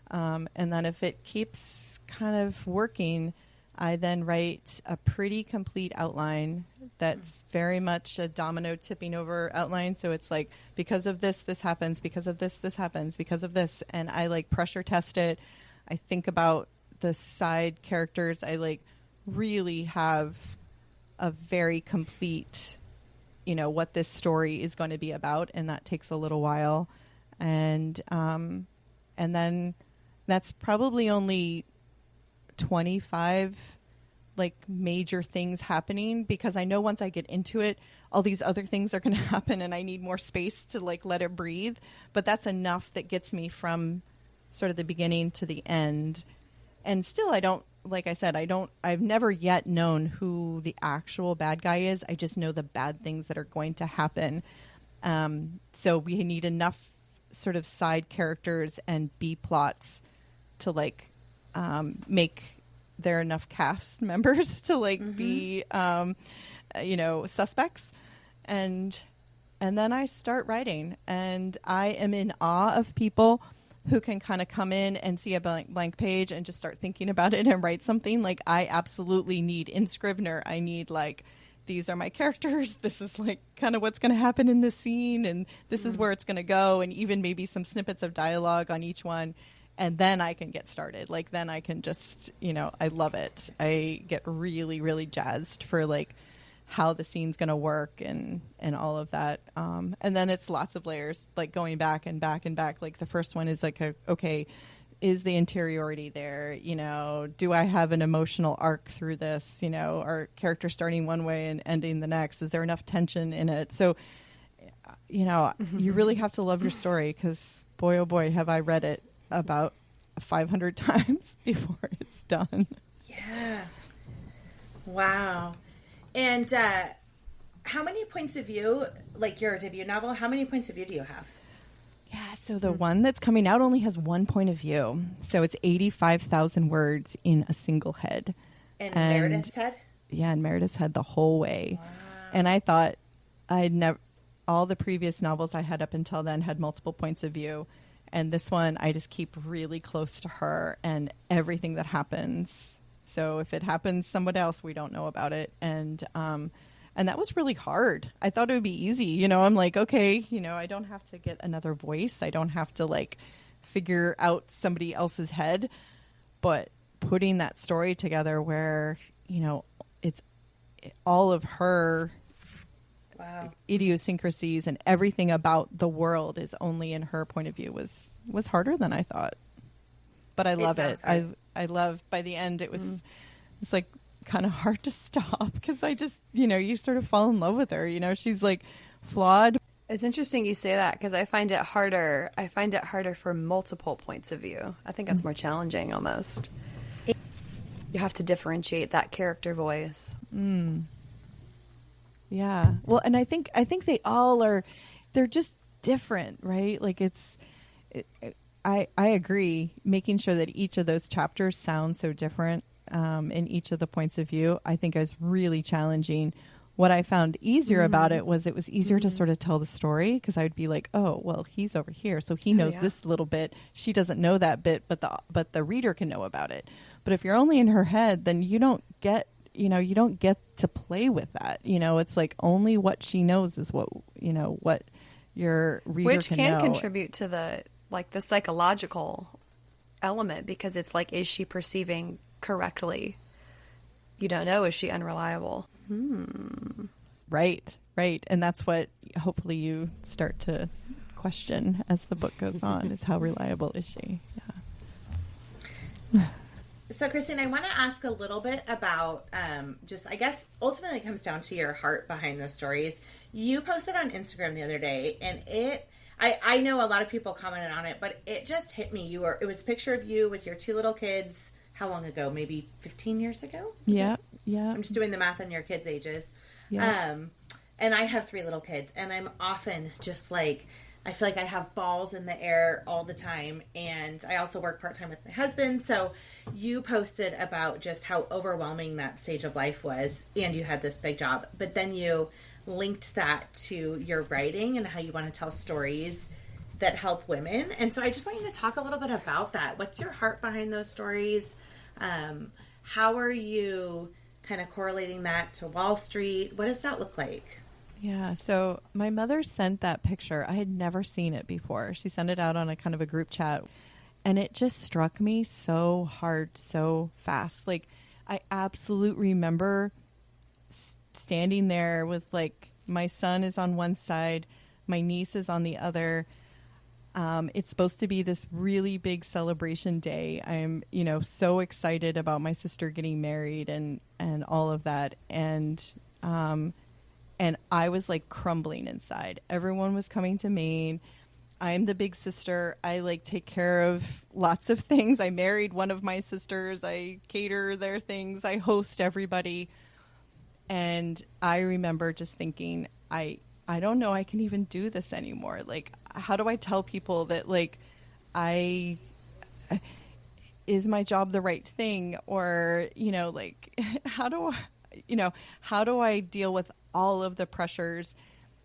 And then if it keeps kind of working, I then write a pretty complete outline that's very much a domino tipping over outline. So it's like, because of this, this happens, because of this, this happens, because of this. And I like pressure test it. I think about the side characters. I like really have a very complete, you know, what this story is going to be about. And that takes a little while. And then that's probably only 25 like major things happening, because I know once I get into it, all these other things are going to happen, and I need more space to like let it breathe. But that's enough that gets me from sort of the beginning to the end. And still, I don't, like I said, I've never yet known who the actual bad guy is. I just know the bad things that are going to happen. So we need enough sort of side characters and B plots to like make there enough cast members to like be suspects. And then I start writing, and I am in awe of people who can kind of come in and see a blank page and just start thinking about it and write something. Like, I absolutely need in Scrivener. I need, like, these are my characters. This is, like, kind of what's going to happen in this scene, and this is where it's going to go, and even maybe some snippets of dialogue on each one. And then I can get started. Like, then I can just, I love it. I get really, really jazzed for, like, how the scene's going to work and all of that. And then it's lots of layers, like going back and back and back. Like, the first one is like, okay, is the interiority there? Do I have an emotional arc through this? Are characters starting one way and ending the next? Is there enough tension in it? So, you really have to love your story, because boy, oh boy, have I read it about 500 times before it's done. Yeah. Wow. And how many points of view, like your debut novel, how many points of view do you have? Yeah, so the one that's coming out only has one point of view. So it's 85,000 words in a single head. And Meredith's head? Yeah, and Meredith's head the whole way. Wow. And I thought all the previous novels I had up until then had multiple points of view. And this one, I just keep really close to her and everything that happens. So if it happens somewhere else, we don't know about it. And that was really hard. I thought it would be easy. I'm like, okay, I don't have to get another voice. I don't have to, like, figure out somebody else's head. But putting that story together where, it's all of her idiosyncrasies and everything about the world is only in her point of view was harder than I thought. But I love it. I love, by the end, it's like kind of hard to stop, because I just, you sort of fall in love with her. She's, like, flawed. It's interesting you say that, because I find it harder for multiple points of view. I think that's more challenging almost. You have to differentiate that character voice. Yeah. Well, and I think they all are, they're just different, right? Like, I agree. Making sure that each of those chapters sound so different in each of the points of view, I think is really challenging. What I found easier about it was easier to sort of tell the story, because I would be like, oh, well, he's over here, so he knows this little bit. She doesn't know that bit, but the reader can know about it. But if you're only in her head, then you don't get to play with that. It's like only what she knows is what your reader Which can know. contribute to the psychological element, because it's like, is she perceiving correctly? You don't know. Is she unreliable? Right. And that's what hopefully you start to question as the book goes on, is how reliable is she? Yeah. So, Kristine, I want to ask a little bit about just, I guess, ultimately it comes down to your heart behind the stories. You posted on Instagram the other day, and I know a lot of people commented on it, but it just hit me. It was a picture of you with your two little kids. How long ago? Maybe 15 years ago? Yeah. I'm just doing the math on your kids' ages. Yeah. And I have 3 little kids, and I'm often just like, I feel like I have balls in the air all the time. And I also work part-time with my husband. So you posted about just how overwhelming that stage of life was, and you had this big job. But then you linked that to your writing and how you want to tell stories that help women. And so I just want you to talk a little bit about that. What's your heart behind those stories? How are you kind of correlating that to Wall Street? What does that look like? Yeah, so my mother sent that picture. I had never seen it before. She sent it out on a kind of a group chat, and it just struck me so hard, so fast. Like, I absolutely remember standing there with, like, my son is on one side, my niece is on the other. It's supposed to be this really big celebration day. I'm, so excited about my sister getting married and all of that. And I was, like, crumbling inside. Everyone was coming to Maine. I'm the big sister. I, like, take care of lots of things. I married one of my sisters. I cater their things. I host everybody. And I remember just thinking, I don't know I can even do this anymore. Like, how do I tell people that, like, is my job the right thing? Or, like, how do how do I deal with all of the pressures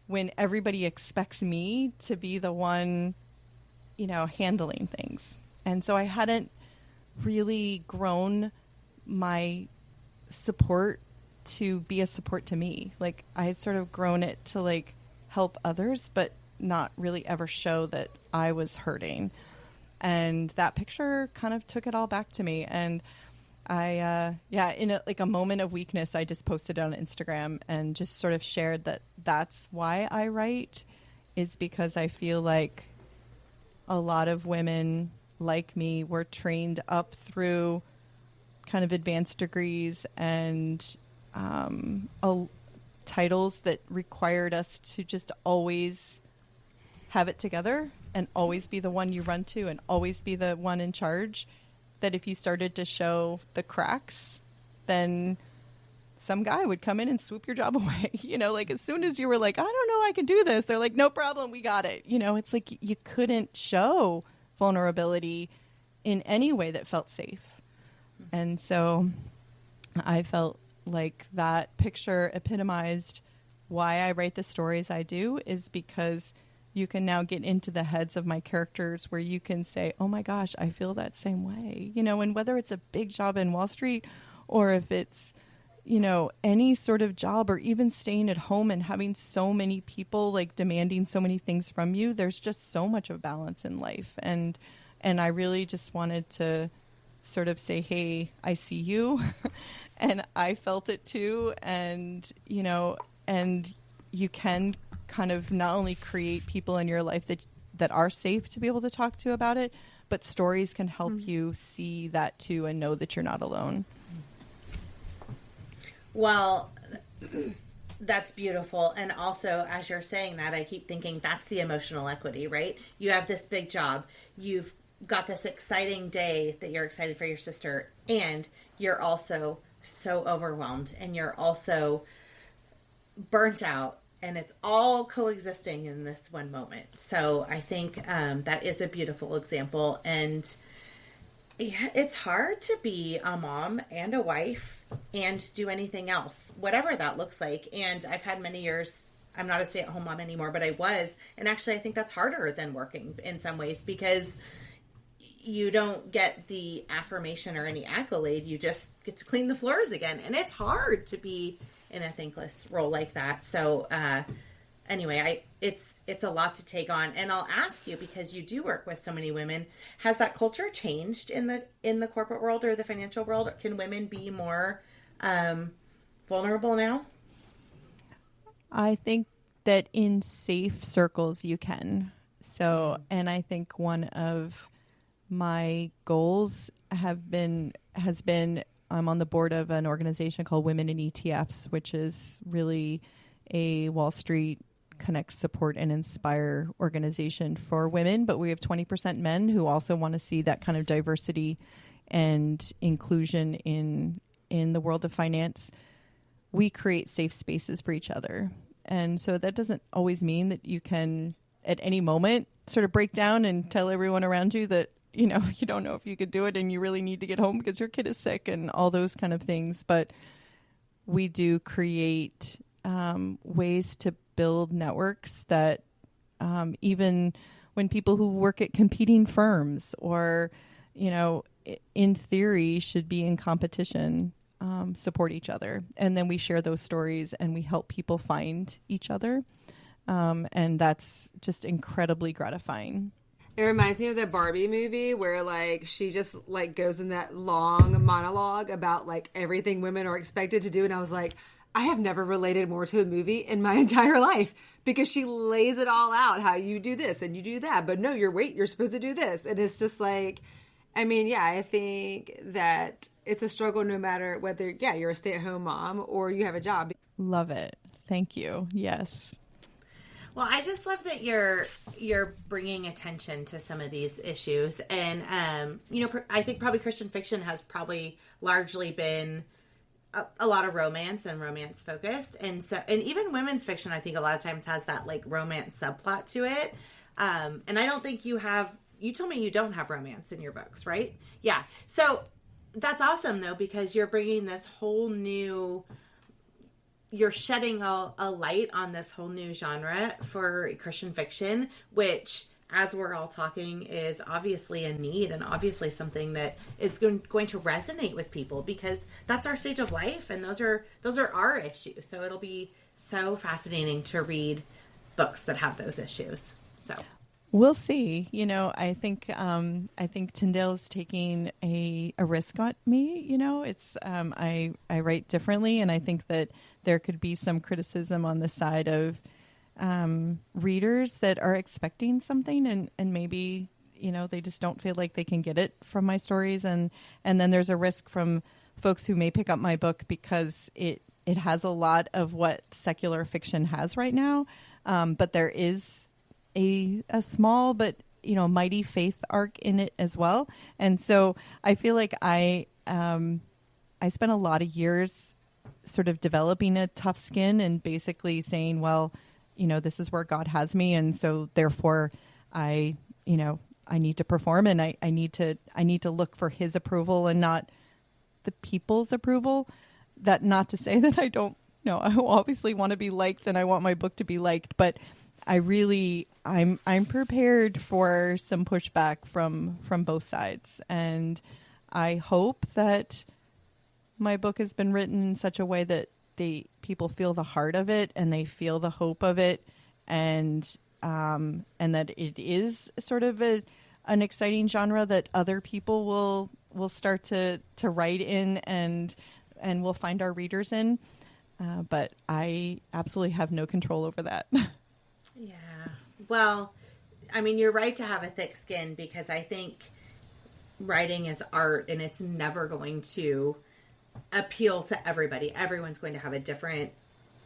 when everybody expects me to be the one, handling things? And so I hadn't really grown my support to be a support to me. Like, I had sort of grown it to like help others, but not really ever show that I was hurting. And that picture kind of took it all back to me. And I, in a moment of weakness, I just posted it on Instagram and just sort of shared that that's why I write, is because I feel like a lot of women like me were trained up through kind of advanced degrees and titles that required us to just always have it together and always be the one you run to and always be the one in charge. That if you started to show the cracks, then some guy would come in and swoop your job away. Like as soon as you were like, I don't know, I can do this, they're like, no problem, we got it. It's like you couldn't show vulnerability in any way that felt safe. And so I felt like that picture epitomized why I write the stories I do, is because you can now get into the heads of my characters where you can say, oh my gosh, I feel that same way. And whether it's a big job in Wall Street or if it's, any sort of job, or even staying at home and having so many people like demanding so many things from you, there's just so much of balance in life. And I really just wanted to sort of say, hey, I see you and I felt it too. And, and you can kind of not only create people in your life that are safe to be able to talk to about it, but stories can help you see that too and know that you're not alone. Well, that's beautiful. And also, as you're saying that, I keep thinking that's the emotional equity, right? You have this big job. You've got this exciting day that you're excited for your sister, and you're also so overwhelmed, and you're also burnt out, and it's all coexisting in this one moment. So I think that is a beautiful example. And it's hard to be a mom and a wife and do anything else, whatever that looks like. And I've had many years, I'm not a stay-at-home mom anymore, but I was. And actually, I think that's harder than working in some ways, because you don't get the affirmation or any accolade. You just get to clean the floors again. And it's hard to be in a thankless role like that. So anyway, it's a lot to take on. And I'll ask you, because you do work with so many women, has that culture changed in the corporate world or the financial world? Can women be more vulnerable now? I think that in safe circles you can. So, and I think one of my goals has been I'm on the board of an organization called Women in ETFs, which is really a Wall Street Connect, Support, and Inspire organization for women. But we have 20% men who also want to see that kind of diversity and inclusion in the world of finance. We create safe spaces for each other. And so that doesn't always mean that you can, at any moment, sort of break down and tell everyone around you that, you don't know if you could do it and you really need to get home because your kid is sick and all those kind of things. But we do create ways to build networks that even when people who work at competing firms or, in theory should be in competition, support each other. And then we share those stories and we help people find each other. And that's just incredibly gratifying. It reminds me of the Barbie movie where she just goes in that long monologue about everything women are expected to do. And I was like, I have never related more to a movie in my entire life, because she lays it all out, how you do this and you do that. But no, you're supposed to do this. And it's just I think that it's a struggle no matter whether, you're a stay-at-home mom or you have a job. Love it. Thank you. Yes. Well, I just love that you're bringing attention to some of these issues. And, I think probably Christian fiction has probably largely been a lot of romance and romance focused. And even women's fiction, I think a lot of times has that romance subplot to it. And I don't think you told me you don't have romance in your books, right? Yeah. So that's awesome though, because you're bringing this whole new you're shedding a light on this whole new genre for Christian fiction, which, as we're all talking, is obviously a need and obviously something that is going to resonate with people, because that's our stage of life and those are our issues. So it'll be so fascinating to read books that have those issues. So we'll see. I think Tyndale is taking a risk on me. It's I write differently, and I think that there could be some criticism on the side of readers that are expecting something, and maybe they just don't feel like they can get it from my stories, and then there's a risk from folks who may pick up my book because it has a lot of what secular fiction has right now, but there is a small but mighty faith arc in it as well. And so I feel like I spent a lot of years sort of developing a tough skin and basically saying, well, this is where God has me, and so therefore I need to perform, and I need to look for His approval and not the people's approval. That not to say that I don't I obviously want to be liked and I want my book to be liked, but I'm prepared for some pushback from both sides, and I hope that my book has been written in such a way that people feel the heart of it and they feel the hope of it, and that it is sort of an exciting genre that other people will start to write in and we'll find our readers in. But I absolutely have no control over that. Yeah. Well, I mean, you're right to have a thick skin, because I think writing is art and it's never going to appeal to everybody. Everyone's going to have a different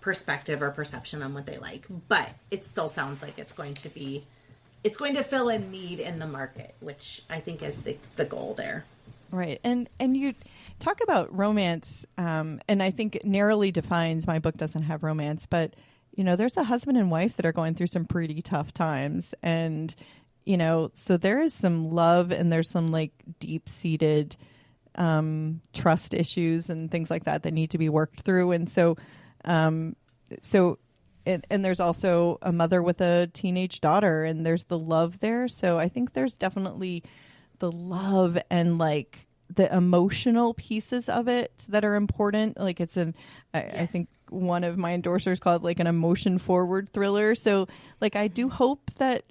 perspective or perception on what they like, but it still sounds like it's going to fill a need in the market, which I think is the goal there. Right. And you talk about romance, and I think it narrowly defines my book doesn't have romance, but there's a husband and wife that are going through some pretty tough times, and so there is some love and there's some like deep-seated trust issues and things like that need to be worked through. And so and there's also a mother with a teenage daughter, and there's the love there. So I think there's definitely the love and like the emotional pieces of it that are important. Like it's I think one of my endorsers called it like an emotion forward thriller. So like, I do hope that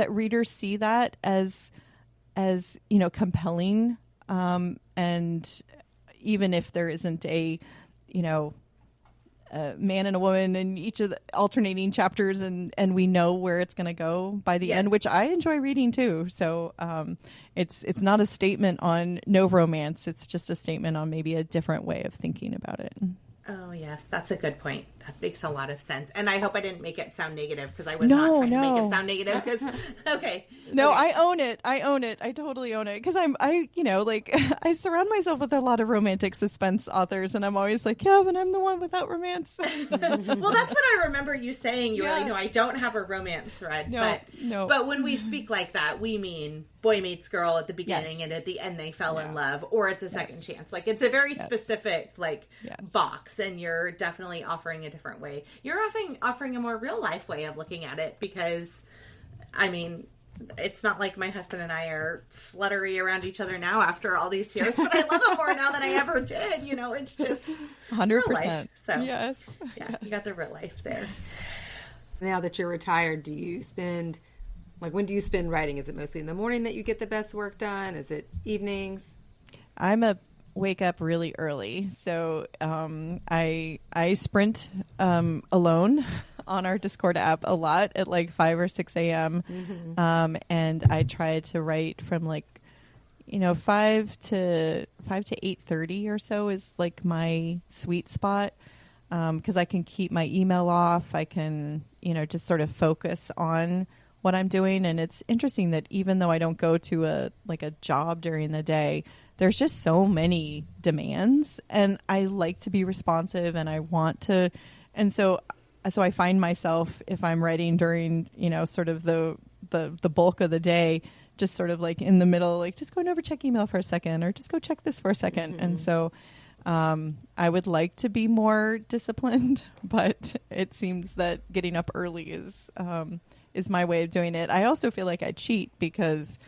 readers see that as compelling. And even if there isn't a man and a woman in each of the alternating chapters, and we know where it's going to go by the end, which I enjoy reading too. So it's not a statement on no romance. It's just a statement on maybe a different way of thinking about it. Oh, yes. That's a good point. That makes a lot of sense. And I hope I didn't make it sound negative, because I was not trying to make it sound negative. Okay. No, okay. I own it. I totally own it. Because I surround myself with a lot of romantic suspense authors, and I'm always like, yeah, but I'm the one without romance. Well, that's what I remember you saying. You were like, no, I don't have a romance thread. But when we speak like that, we mean boy meets girl at the beginning, and at the end they fell in love, or it's a second chance. Like, it's a very specific box, and you're definitely offering a different way. You're offering a more real life way of looking at it, because I mean, it's not like my husband and I are fluttery around each other now after all these years, but I love him more now than I ever did. It's just 100%. So yes, you got the real life there. Now that you're retired, do you spend when do you spend writing? Is it mostly in the morning that you get the best work done? Is it evenings? I'm a wake up really early, so I sprint alone on our Discord app a lot at like 5 or 6 a.m. And I try to write from 5 to 8:30 or so is like my sweet spot, because I can keep my email off. I can just sort of focus on what I'm doing. And it's interesting that even though I don't go to a job during the day, there's just so many demands, and I like to be responsive, and I want to, and so I find myself, if I'm writing during, sort of the bulk of the day, just sort of like in the middle, like just going over check email for a second, or just go check this for a second. And so I would like to be more disciplined, but it seems that getting up early is my way of doing it. I also feel like I cheat because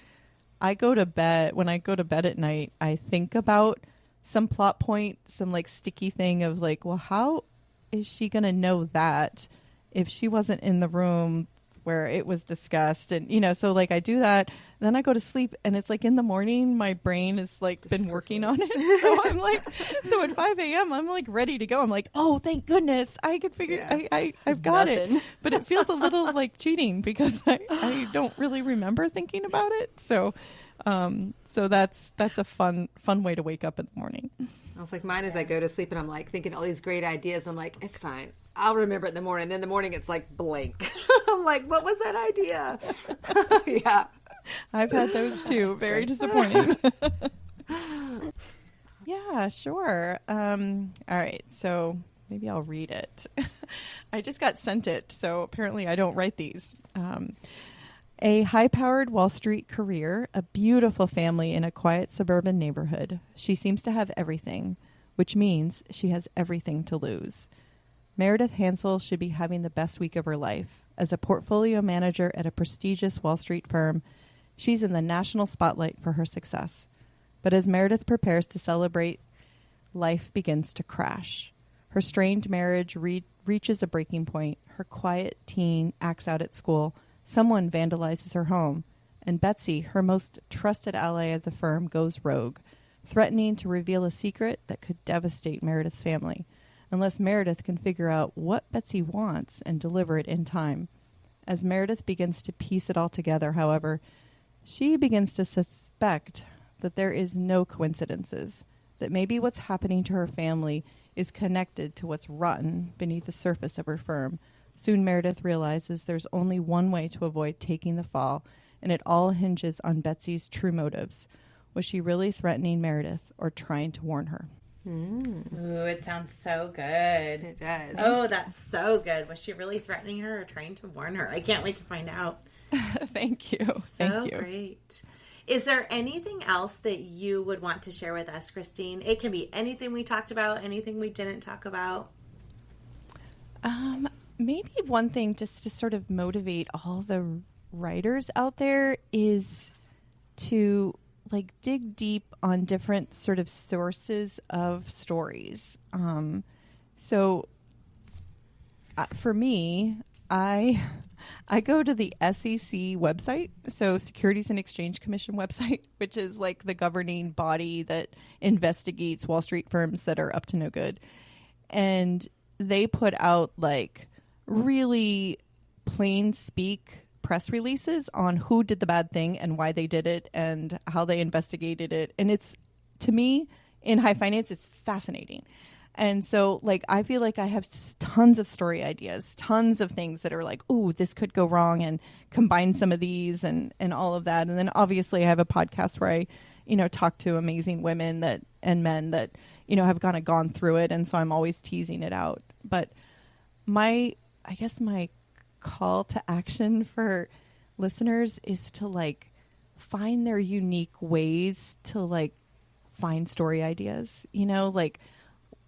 when I go to bed at night, I think about some plot point, some like sticky thing of like, well, how is she going to know that if she wasn't in the room where it was discussed? And, so like I do that, then I go to sleep, and it's like in the morning, my brain has like been working on it. So I'm like, so at 5 a.m., I'm like ready to go. I'm like, oh, thank goodness I could figure, I've got it. But it feels a little like cheating because I don't really remember thinking about it. So that's a fun way to wake up in the morning. I was like, mine is I go to sleep and I'm like thinking all these great ideas. I'm like, it's fine, I'll remember it in the morning. Then in the morning it's like blank. I'm like, what was that idea? Yeah, I've had those too. Very disappointing. Yeah, sure. All right, so maybe I'll read it. I just got sent it, so apparently I don't write these. A high-powered Wall Street career, a beautiful family in a quiet suburban neighborhood. She seems to have everything, which means she has everything to lose. Meredith Hansel should be having the best week of her life. As a portfolio manager at a prestigious Wall Street firm, she's in the national spotlight for her success. But as Meredith prepares to celebrate, life begins to crash. Her strained marriage reaches a breaking point. Her quiet teen acts out at school. Someone vandalizes her home, and Betsy, her most trusted ally of the firm, goes rogue, threatening to reveal a secret that could devastate Meredith's family, unless Meredith can figure out what Betsy wants and deliver it in time. As Meredith begins to piece it all together, however, she begins to suspect that there is no coincidences, that maybe what's happening to her family is connected to what's rotten beneath the surface of her firm. Soon Meredith realizes there's only one way to avoid taking the fall, and it all hinges on Betsy's true motives. Was she really threatening Meredith or trying to warn her? Ooh, it sounds so good. it does. Oh, that's so good. Was she really threatening her or trying to warn her? I can't wait to find out. Thank you. Thank you. Great. Is there anything else that you would want to share with us, Kristine? It can be anything we talked about, anything we didn't talk about. Maybe one thing just to sort of motivate all the writers out there is to like dig deep on different sort of sources of stories. So for me, I go to the SEC website, so Securities and Exchange Commission website, which is like the governing body that investigates Wall Street firms that are up to no good. And they put out like really plain speak press releases on who did the bad thing and why they did it and how they investigated it. And it's, to me, in high finance, it's fascinating. And so, like, I feel like I have tons of story ideas, tons of things that are like, ooh, this could go wrong, and combine some of these and all of that. And then obviously I have a podcast where I, talk to amazing women and men that, have kind of gone through it. And so I'm always teasing it out. But my call to action for listeners is to like find their unique ways to like find story ideas, like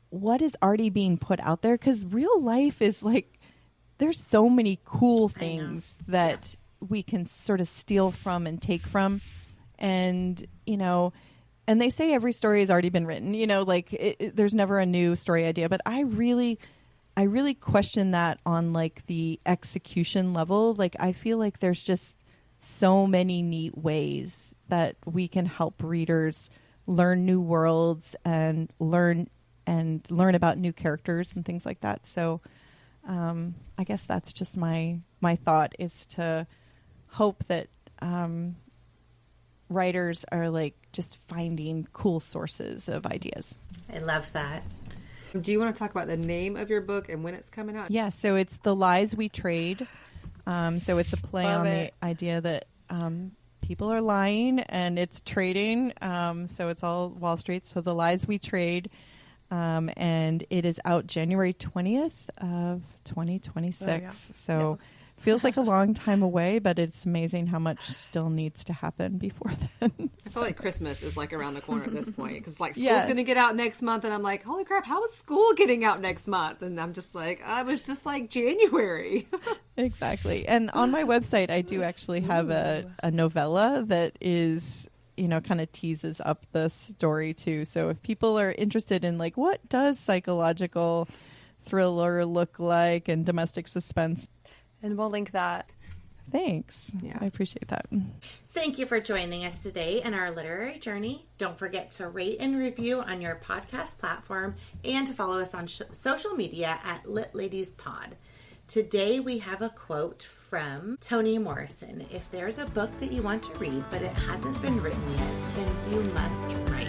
what is already being put out there, because real life is like there's so many cool things that we can sort of steal from and take from, and and they say every story has already been written, like there's never a new story idea, but I really question that on like the execution level. Like I feel like there's just so many neat ways that we can help readers learn new worlds and learn about new characters and things like that. So I guess that's just my thought, is to hope that writers are like just finding cool sources of ideas. I love that. Do you want to talk about the name of your book and when it's coming out? Yeah, so it's The Lies We Trade. So it's a play on the idea that people are lying and it's trading. So it's all Wall Street. So The Lies We Trade. And it is out January 20th of 2026. So Feels like a long time away, but it's amazing how much still needs to happen before then. I feel like Christmas is like around the corner at this point because like school's Yeah. going to get out next month, and I'm like, holy crap, how is school getting out next month? And I'm just like, I was just like January. Exactly. And on my website, I do actually have a novella that is, kind of teases up the story too. So if people are interested in like, what does psychological thriller look like and domestic suspense? And we'll link that. Thanks. Yeah. I appreciate that. Thank you for joining us today in our literary journey. Don't forget to rate and review on your podcast platform and to follow us on social media at Lit Ladies Pod. Today we have a quote from Toni Morrison. If there's a book that you want to read but it hasn't been written yet, then you must write.